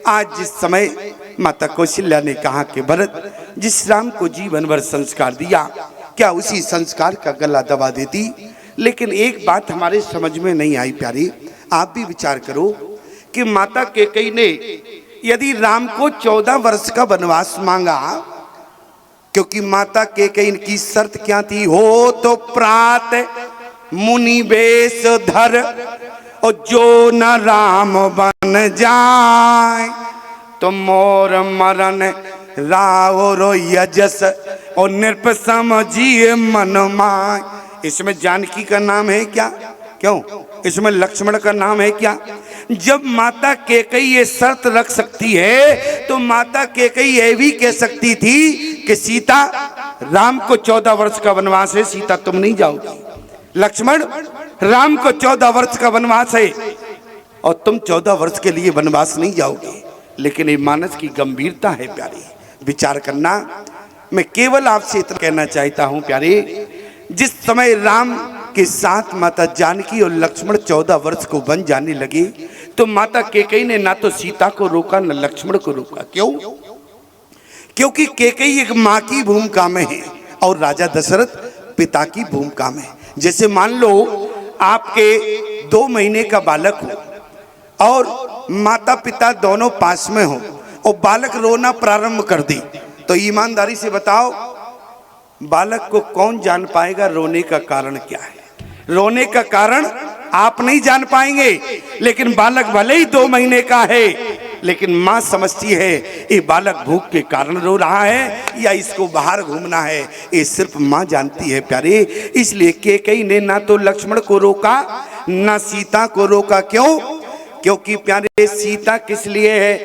आज जिस समय माता कौशल्या ने कहा कि भरत जिस राम को जीवन भर संस्कार दिया, क्या उसी संस्कार का गला दबा देती? लेकिन एक बात हमारे समझ में नहीं आई प्यारी, आप भी विचार करो कि माता कैकेयी ने यदि राम को 14 वर्ष का वनवास मांगा, क्योंकि माता कैकेयी की शर्त क्या थी? हो तो प्रात मुनि वेश धर और जो न राम बन जाए तो मोर मरण राव यजस और नृप समझिए मन माय। इसमें जानकी का नाम है क्या? क्यों? इसमें लक्ष्मण का नाम है क्या? जब माता कैकेयी ये शर्त रख सकती है तो माता कैकेयी ये भी कह सकती थी कि सीता, राम को 14 वर्ष का वनवास है, सीता तुम नहीं जाओगी। लक्ष्मण, राम को 14 वर्ष का वनवास है और तुम 14 वर्ष के लिए वनवास नहीं जाओगे। लेकिन ये मानस की गंभीरता है प्यारी, विचार करना। मैं केवल आपसे इतना कहना चाहता हूं प्यारे, जिस समय राम के साथ माता जानकी और लक्ष्मण 14 वर्ष को वन जाने लगे तो माता कैकेयी ने ना तो सीता को रोका न लक्ष्मण को रोका। क्यों? क्योंकि कैकेयी एक माँ की भूमिका में है और राजा दशरथ पिता की भूमिका में। जैसे मान लो आपके 2 महीने का बालक हो और माता पिता दोनों पास में हो और बालक रोना प्रारंभ कर दी, तो ईमानदारी से बताओ बालक को कौन जान पाएगा रोने का कारण क्या है? रोने का कारण आप नहीं जान पाएंगे, लेकिन बालक भले ही 2 महीने का है, लेकिन माँ समझती है ये बालक भूख के कारण रो रहा है या इसको बाहर घूमना है, ये सिर्फ माँ जानती है प्यारे। इसलिए कैकेयी ने ना तो लक्ष्मण को रोका ना सीता को रोका। क्यों? क्योंकि प्यारे सीता किस लिए है?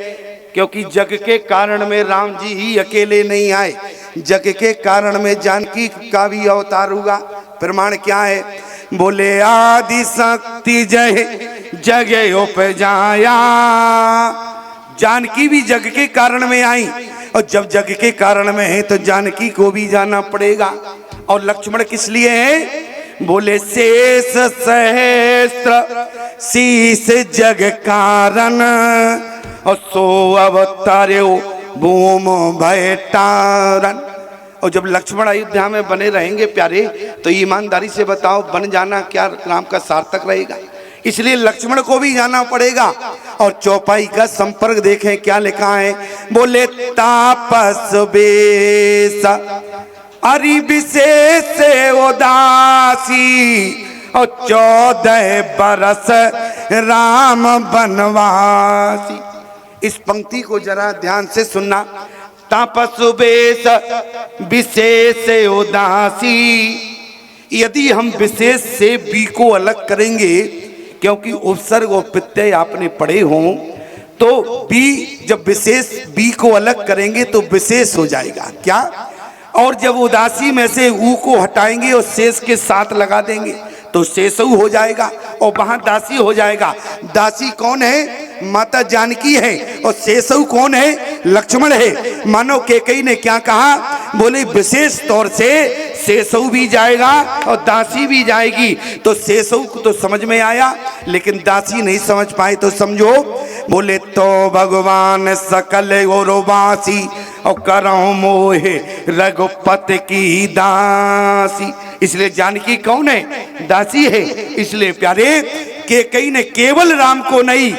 क्योंकि जग के कारण में राम जी ही अकेले नहीं आए, जग के कारण में जानकी का भी अवतार हुआ। प्रमाण क्या है? बोले आदि शक्ति जय जगे उपजाया। जानकी भी जग के कारण में आई और जब जग के कारण में है तो जानकी को भी जाना पड़ेगा। और लक्ष्मण किस लिए है? बोले शेष सहस्त्र शीस जग कारण और सो अवतारे भूम भय तारन। और जब लक्ष्मण अयोध्या में बने रहेंगे प्यारे तो ईमानदारी से बताओ बन जाना क्या राम का सार्थक रहेगा? इसलिए लक्ष्मण को भी जाना पड़ेगा। और चौपाई का संपर्क देखें क्या लिखा है? बोले तापस बेस अरि विशेष उदासी और 14 बरस राम बनवासी। इस पंक्ति को जरा ध्यान से सुनना। तापस बेस विशेष उदासी। यदि हम विशेष से बी को अलग करेंगे, क्योंकि उपसर्ग और प्रत्यय आपने पढ़े हों, तो बी जब विशेष बी को अलग करेंगे तो विशेष हो जाएगा क्या? और जब उदासी में से ऊ को हटाएंगे और शेष के साथ लगा देंगे तो शेषऊ हो जाएगा और वहां दासी हो जाएगा। दासी कौन है? माता जानकी है। और शेषऊ कौन है? लक्ष्मण है। मानो कैकेयी ने क्या कहा? बोले विशेष तौर से शेषऊ भी जाएगा और दासी भी जाएगी। तो शेषऊ को तो समझ में आया, लेकिन दासी नहीं समझ पाए। तो समझो, बोले तो भगवान सकल गौरवासी और करऊं मोहे रघुपति की दासी। इसलिए जानकी कौन है? दासी है। इसलिए प्यारे कैकेयी ने केवल राम को नहीं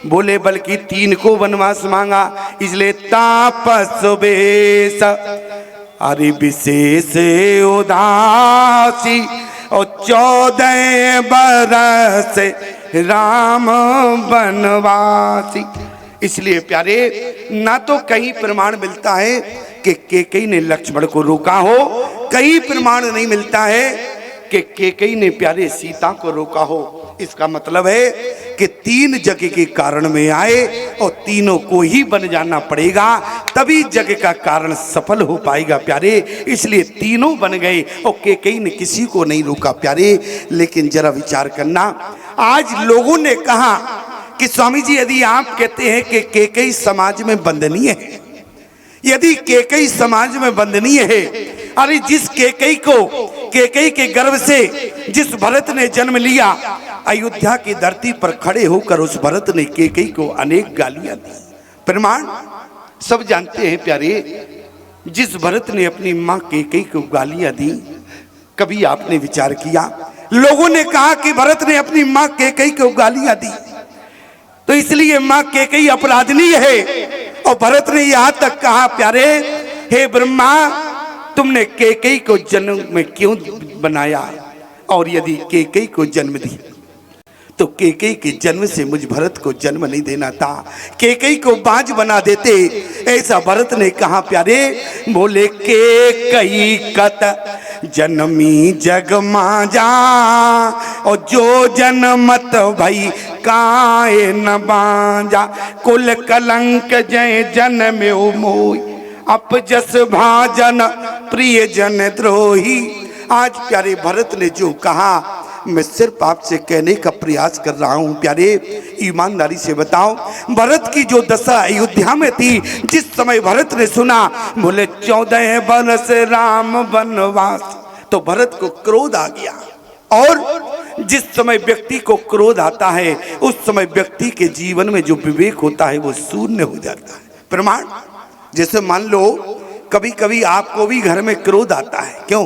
बोले बल्कि 3 को वनवास मांगा। इसलिए तापस बेस अरि विशेष उदासी और 14 बरस राम बनवासी। इसलिए प्यारे ना तो कहीं प्रमाण मिलता है कि कैकेयी ने लक्ष्मण को रोका हो, कहीं प्रमाण नहीं मिलता है कि कैकेयी ने प्यारे सीता को रोका हो। इसका मतलब है कि 3 जग के कारण में आए और तीनों को ही बन जाना पड़ेगा, तभी जग का कारण सफल हो पाएगा प्यारे। इसलिए तीनों बन गए और कैकेयी ने किसी को नहीं रोका प्यारे। लेकिन जरा विचार करना, आज लोगों ने कहा कि स्वामी जी यदि आप कहते हैं कि कैकेयी समाज में वंदनीय है, यदि कैकेयी समाज में वंदनीय है, अरे जिस कैकेयी के गर्भ से जिस भरत ने जन्म लिया, अयोध्या की धरती पर खड़े होकर उस भरत ने कैकेयी को अनेक गालियां दी, प्रमाण सब जानते हैं प्यारे, जिस भरत ने अपनी मां कैकेयी को गालियां दी, कभी आपने विचार किया? लोगों ने कहा कि भरत ने अपनी मां कैकेयी को गालियां दी तो इसलिए मां कैकेयी अपराधनी है। और भरत ने यहां तक कहा प्यारे, हे ब्रह्मा, तुमने कैकेयी को जन्म में क्यों बनाया? और यदि कैकेयी को जन्म दी तो कैकेयी के जन्म से मुझ भरत को जन्म नहीं देना था, कैकेयी को बाज बना देते। ऐसा भरत ने कहा प्यारे, बोले कैकेयी कत जन्मी जग माजा, और जो जन्मत भई काए न बाजा, कुल कलंक जय जन्मे मोई, अपजस भाजन प्रिय जन द्रोही। आज प्यारे भरत ने जो कहा, मैं सिर्फ आपसे कहने का प्रयास कर रहा हूं प्यारे, ईमानदारी से बताओ, भरत की जो दशा अयोध्या में थी, जिस समय भरत ने सुना बोले 14 बरस राम वनवास, तो भरत को क्रोध आ गया। और जिस समय व्यक्ति को क्रोध आता है, उस समय व्यक्ति के जीवन में जो विवेक होता है वो शून्य हो जाता है। प्रमाण, जैसे मान लो कभी कभी आपको भी घर में क्रोध आता है, क्यों?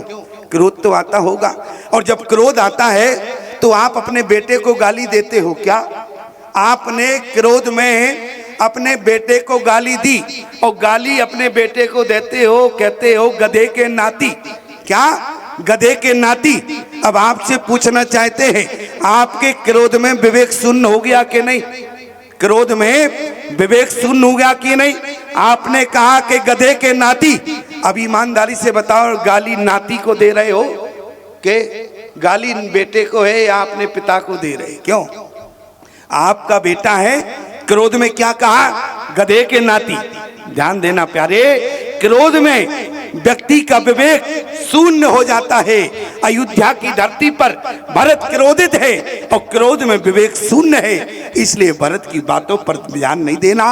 क्रोध तो आता होगा। और जब क्रोध आता है तो आप अपने बेटे को गाली देते हो क्या? आपने क्रोध में अपने बेटे को गाली दी, और गाली अपने बेटे को देते हो, कहते हो गधे के नाती। क्या? गधे के नाती। अब आपसे पूछना चाहते हैं, आपके क्रोध में विवेक शून्य हो गया कि नहीं? क्रोध में विवेक शून्य हो गया कि नहीं? आपने कहा कि गधे के नाती। अब ईमानदारी से बताओ, गाली नाती को दे रहे हो कि गाली बेटे को है या अपने पिता को दे रहे? क्यों? आपका बेटा है, क्रोध में क्या कहा? गधे के नाती। ध्यान देना प्यारे, क्रोध में व्यक्ति का विवेक शून्य हो जाता है। अयोध्या की धरती पर भरत क्रोधित है और क्रोध में विवेक शून्य है, इसलिए भरत की बातों पर ध्यान नहीं देना।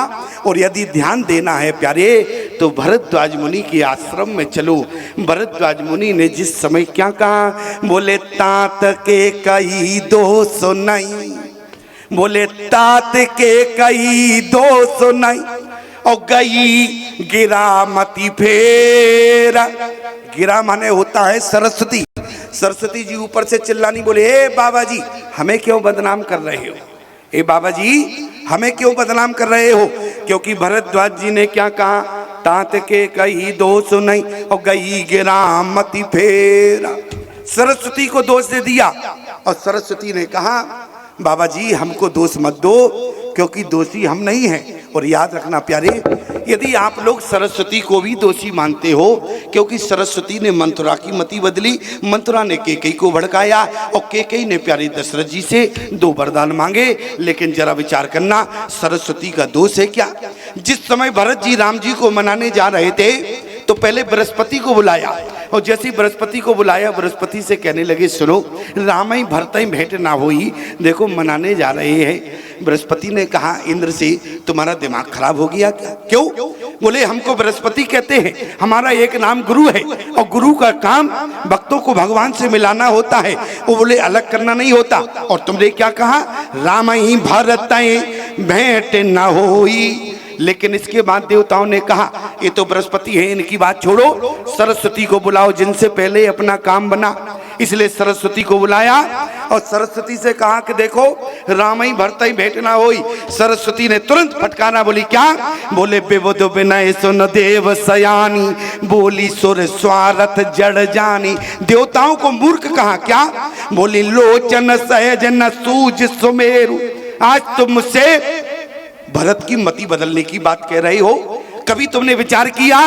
और यदि ध्यान देना है प्यारे, तो भरद्वाज मुनि के आश्रम में चलो। भरद्वाज मुनि ने जिस समय क्या कहा, बोले तात के कई दोष नहीं, बोले तात के कई दोष नहीं, और गई गिरा मती फेरा। गिरा माने होता है सरस्वती। सरस्वती जी ऊपर से चिल्लानी, बोले ए बाबा जी हमें क्यों बदनाम कर रहे हो? ए बाबा जी हमें क्यों बदनाम कर रहे हो? क्योंकि भरद्वाज जी ने क्या कहा, तात के कई दोष नहीं और गई गिरा मती फेरा। सरस्वती को दोष दे दिया और सरस्वती ने कहा बाबा जी हमको दोष मत दो, क्योंकि दोषी हम नहीं हैं। और याद रखना प्यारे, यदि आप लोग सरस्वती को भी दोषी मानते हो, क्योंकि सरस्वती ने मंथुरा की मति बदली, मंथुरा ने कैकेयी को भड़काया और कैकेयी ने प्यारे दशरथ जी से 2 वरदान मांगे। लेकिन जरा विचार करना, सरस्वती का दोष है क्या? जिस समय भरत जी राम जी को मनाने जा रहे थे तो पहले बृहस्पति को बुलाया, और जैसे ही बृहस्पति को बुलाया, बृहस्पति से कहने लगे सुनो राम ही भरत ही भेंट ना हुई, देखो मनाने जा रहे हैं। बृहस्पति ने कहा इंद्र से, तुम्हारा दिमाग खराब हो गया क्या? क्यों? बोले हमको बृहस्पति कहते हैं, हमारा एक नाम गुरु है और गुरु का काम भक्तों को भगवान से मिलाना होता है, वो बोले अलग करना नहीं होता। और तुमने क्या कहा, राम ही भरत भेंट ना होई। लेकिन इसके बाद देवताओं ने कहा ये तो बृहस्पति है, इनकी बात छोड़ो, सरस्वती को बुलाओ जिनसे पहले अपना काम बना। इसलिए सरस्वती को बुलाया और सरस्वती से कहा कि देखो राम ही भरत ही भेंट ना होई। सरस्वती ने तुरंत फटकारा, बोली क्या? बोले बेबुध विनय सुन देव सयानी, बोली सुर स्वार्थ जड़ जानी। देवताओं को मूर्ख कहा क्या? बोली लोचन सहज न सूझ सुमेरु। आज तुम मुझसे भरत की मति बदलने की बात कह रहे हो, कभी तुमने विचार किया?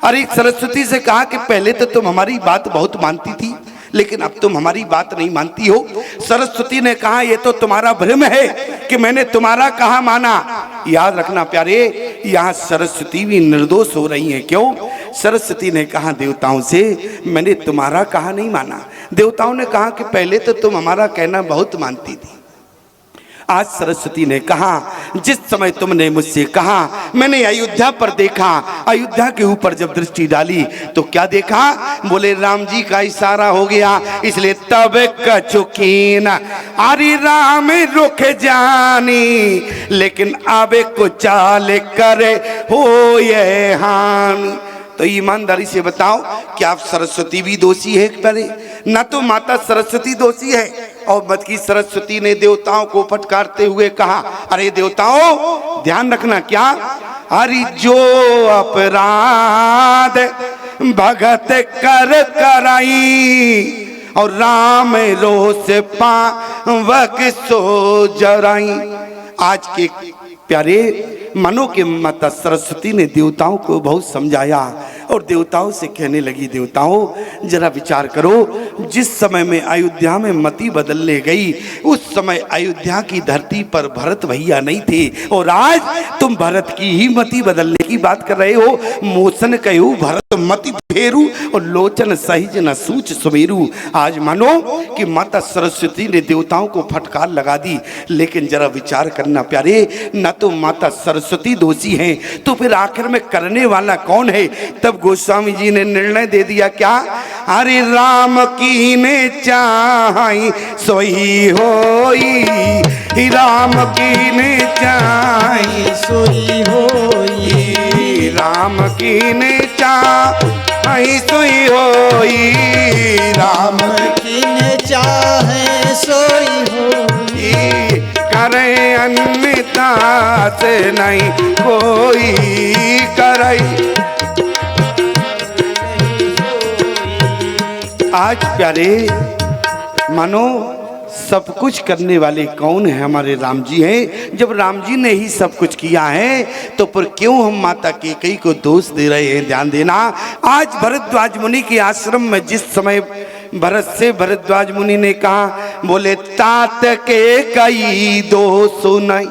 अरे सरस्वती से कहा कि पहले तो तुम हमारी बात बहुत मानती थी, लेकिन अब तुम हमारी बात नहीं मानती हो। सरस्वती ने कहा ये तो तुम्हारा भ्रम है कि मैंने तुम्हारा कहा माना। याद रखना प्यारे, यहाँ सरस्वती भी निर्दोष हो रही है। क्यों? सरस्वती ने कहा देवताओं से मैंने तुम्हारा कहा नहीं माना। देवताओं ने कहा कि पहले तो तुम हमारा कहना बहुत मानती थी, आज सरस्वती ने कहा, जिस समय तुमने मुझसे कहा, मैंने अयोध्या पर देखा, अयोध्या के ऊपर जब दृष्टि डाली तो क्या देखा? बोले राम जी का इशारा हो गया, इसलिए तब कचुकीन अरे राम रुक जानी, लेकिन आबे को चाल करे हो ये हानि। तो ईमानदारी से बताओ, क्या आप सरस्वती भी दोषी है? पहले ना तो माता सरस्वती दोषी है, और बल्कि सरस्वती ने देवताओं को फटकारते हुए कहा, अरे देवताओं ध्यान रखना, क्या? अरे जो अपराध भगत कर कराई, और राम रोष पावक सो जराई। आज के प्यारे मनो के माता सरस्वती ने देवताओं को बहुत समझाया और देवताओं से कहने लगी, देवताओं जरा विचार करो, जिस समय में अयोध्या में मति बदलने गई उस समय अयोध्या की धरती पर भरत भैया नहीं थे, और आज तुम भरत की ही मति बदलने की बात कर रहे हो। मोशन कहू भरत मति फेरू, और लोचन सहिज न सूच सुमेरू। आज मानो कि माता सरस्वती ने देवताओं को फटकार लगा दी, लेकिन जरा विचार करना प्यारे, न तो माता सरस्वती दोषी हैं, तो फिर आखिर में करने वाला कौन है? तब गोस्वामी जी ने निर्णय दे दिया, क्या? अरे राम की ने चाही सोई होई, राम की ने चाही सोई होई, राम की ने चाही सोई होई, राम की ने चाहे सोई होई, करे अन्यता से नहीं कोई करे। आज प्यारे मानो सब कुछ करने वाले कौन है? हमारे राम जी हैं। जब राम जी ने ही सब कुछ किया है तो फिर क्यों हम माता कैकेयी को दोष दे रहे हैं? ध्यान देना, आज भरद्वाज मुनि के आश्रम में जिस समय भरत से भरद्वाज मुनि ने कहा, बोले तात कैकेयी दोष नहीं,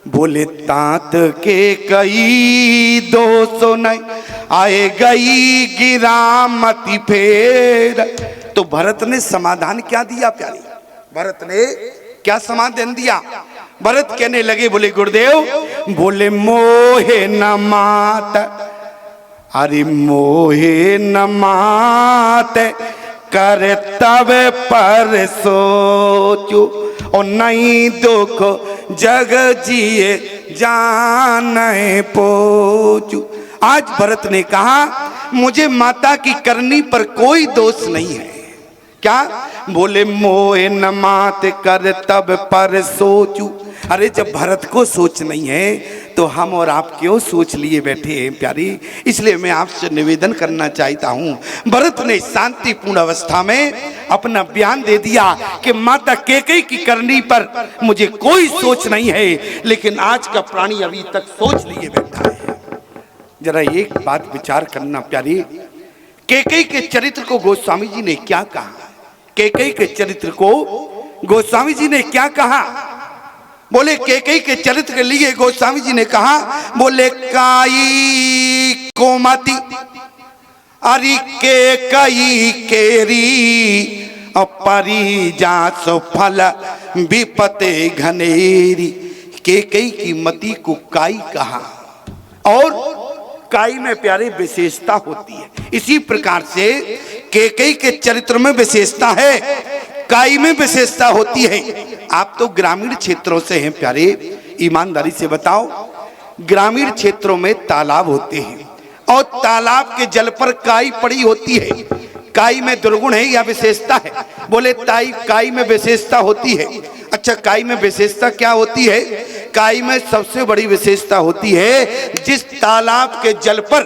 बोले तात कैकेयी दोष नहीं, आए गई गिरा मति फेर। तो भरत ने समाधान क्या दिया प्यारी? भरत ने क्या समाधान दिया? भरत कहने लगे, बोले गुरुदेव, बोले मोहे न मात, अरे मोहे न मात कर तब पर सोचो, और नहीं दुख जग जिए जाने पोचू। आज भरत ने कहा, मुझे माता की करनी पर कोई दोष नहीं है। क्या? बोले मोहे न मात कर तब पर सोचू। अरे जब भरत को सोच नहीं है तो हम और आप क्यों सोच लिए बैठे हैं प्यारी? इसलिए मैं आपसे निवेदन करना चाहता हूँ, भरत ने शांतिपूर्ण अवस्था में अपना बयान दे दिया कि माता कैकेयी की करनी पर मुझे कोई सोच नहीं है, लेकिन आज का प्राणी अभी तक सोच लिए बैठा है। जरा एक बात विचार करना प्यारी, कैकेयी के चरित्र को गोस्वामी जी ने क्या कहा? कैकेयी के चरित्र को गोस्वामी जी ने क्या कहा? बोले कैकेयी के चरित्र के लिए गोस्वामी जी ने कहा, बोले काई कोमति अरि कैकेयी केरी, अपरी जासो फल विपते घनेरी। कैकेयी की मति को काई कहा, और काई में प्यारे विशेषता होती है। इसी प्रकार से कैकेयी के चरित्र में विशेषता है, काई में विशेषता होती है। आप तो ग्रामीण क्षेत्रों से हैं प्यारे, ईमानदारी से बताओ, ग्रामीण क्षेत्रों में तालाब होते हैं और तालाब के जल पर काई पड़ी होती है। काई में दुर्गुण है या विशेषता है? बोले काई में विशेषता होती है। अच्छा, काई में विशेषता क्या होती है? काई में सबसे बड़ी विशेषता होती है, जिस तालाब के जल पर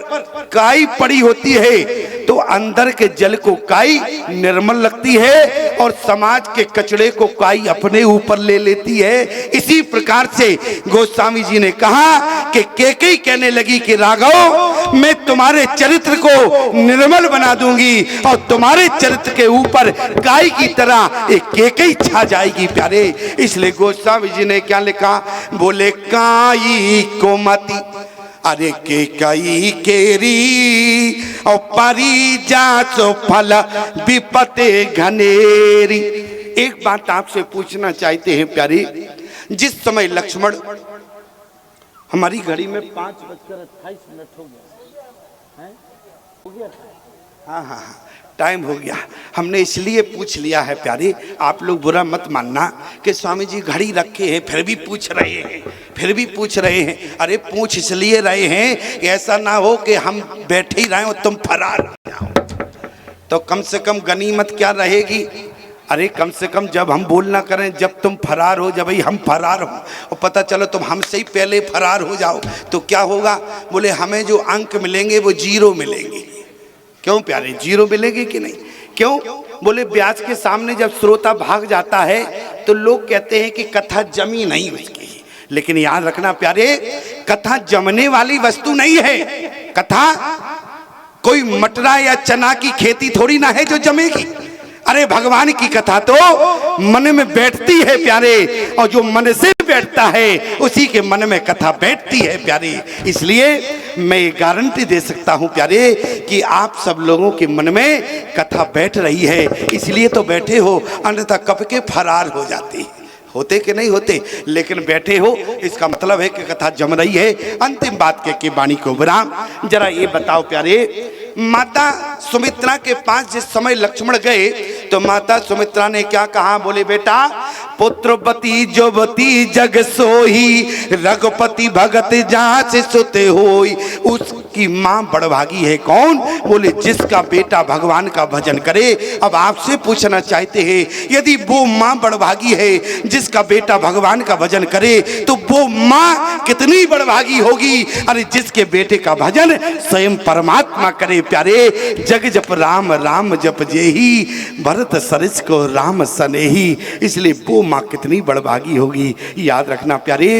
काई पड़ी होती है तो अंदर के जल को काई निर्मल लगती है और समाज के कचड़े को काई अपने ऊपर ले लेती है। इसी प्रकार से गोस्वामी जी ने कहा कि कैकेयी कहने लगी कि राघव, मैं तुम्हारे चरित्र को निर्मल बना दूंगी और तुम्हारे चरित्र के ऊपर काई की तरह एक कैकेयी छा जाएगी प्यारे। इसलिए गोस्वामी जी ने क्या लिखा? बोले काई को मति अरे कैकेयी केरी, और परी जासो फल विपते घनेरी। एक बात आपसे पूछना चाहते हैं प्यारे, जिस समय लक्ष्मण, हमारी घड़ी में 5:28 हो गया है, हो गया, हाँ हाँ हाँ टाइम हो गया। हमने इसलिए पूछ लिया है प्यारे, आप लोग बुरा मत मानना कि स्वामी जी घड़ी रखे हैं फिर भी पूछ रहे हैं। अरे पूछ इसलिए रहे हैं ऐसा ना हो कि हम बैठे ही रहे और तुम फरार हो जाओ, तो कम से कम गनीमत क्या रहेगी। अरे कम से कम जब हम बोल ना करें, जब तुम फरार हो, जब भाई हम फरार हो और पता चलो तुम हमसे ही पहले फरार हो जाओ तो क्या होगा। बोले हमें जो अंक मिलेंगे वो 0 मिलेंगे। क्यों प्यारे, 0 मिलेंगे कि नहीं? क्यों? बोले ब्याज के सामने जब श्रोता भाग जाता है तो लोग कहते हैं कि कथा जमी नहीं उसकी। लेकिन याद रखना प्यारे, कथा जमने वाली वस्तु नहीं है। कथा कोई मटरा या चना की खेती थोड़ी ना है जो जमेगी। अरे भगवान की कथा तो मन में बैठती है प्यारे, और जो मन से बैठता है उसी के मन में कथा बैठती है प्यारे। इसलिए मैं ये गारंटी दे सकता हूँ प्यारे कि आप सब लोगों के मन में कथा बैठ रही है, इसलिए तो बैठे हो, अन्यथा कब के फरार हो जाते होते कि नहीं होते। लेकिन बैठे हो इसका मतलब है कि कथा जम रही है। अंतिम बात कह के वाणी को विराम। जरा ये बताओ प्यारे, माता सुमित्रा के पास जिस समय लक्ष्मण गए तो माता सुमित्रा ने क्या कहा? बोले बेटा, पुत्रवती जोवती जग सोही, रघुपति भगत जांच सुते होई। उसकी माँ बड़भागी है। कौन? बोले जिसका बेटा भगवान का भजन करे। अब आपसे पूछना चाहते हैं, यदि वो माँ बड़भागी है जिसका बेटा भगवान का भजन करे तो वो माँ कितनी बड़भागी होगी? अरे जिसके बेटे का भजन स्वयं परमात्मा करे प्यारे। जग जप राम राम जप जेही, भरत सरिस को राम सनेही। इसलिए वो माँ कितनी बड़भागी होगी। याद रखना प्यारे,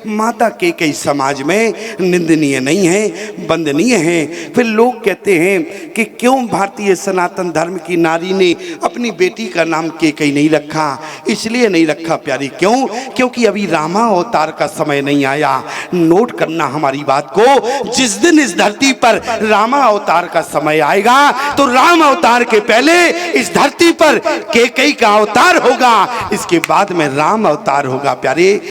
माता के कई समाज में निंदनीय नहीं है, वंदनीय है। फिर लोग कहते हैं कि क्यों भारतीय सनातन धर्म की नारी ने अपनी बेटी का नाम केकई नहीं रखा? इसलिए नहीं रखा प्यारी, क्यों? क्योंकि अभी रामा अवतार का समय नहीं आया। नोट करना हमारी बात को, जिस दिन इस धरती पर रामा अवतार का समय आएगा तो राम अवतार के पहले इस धरती पर केकई का अवतार होगा, इसके बाद में राम अवतार होगा प्यारे।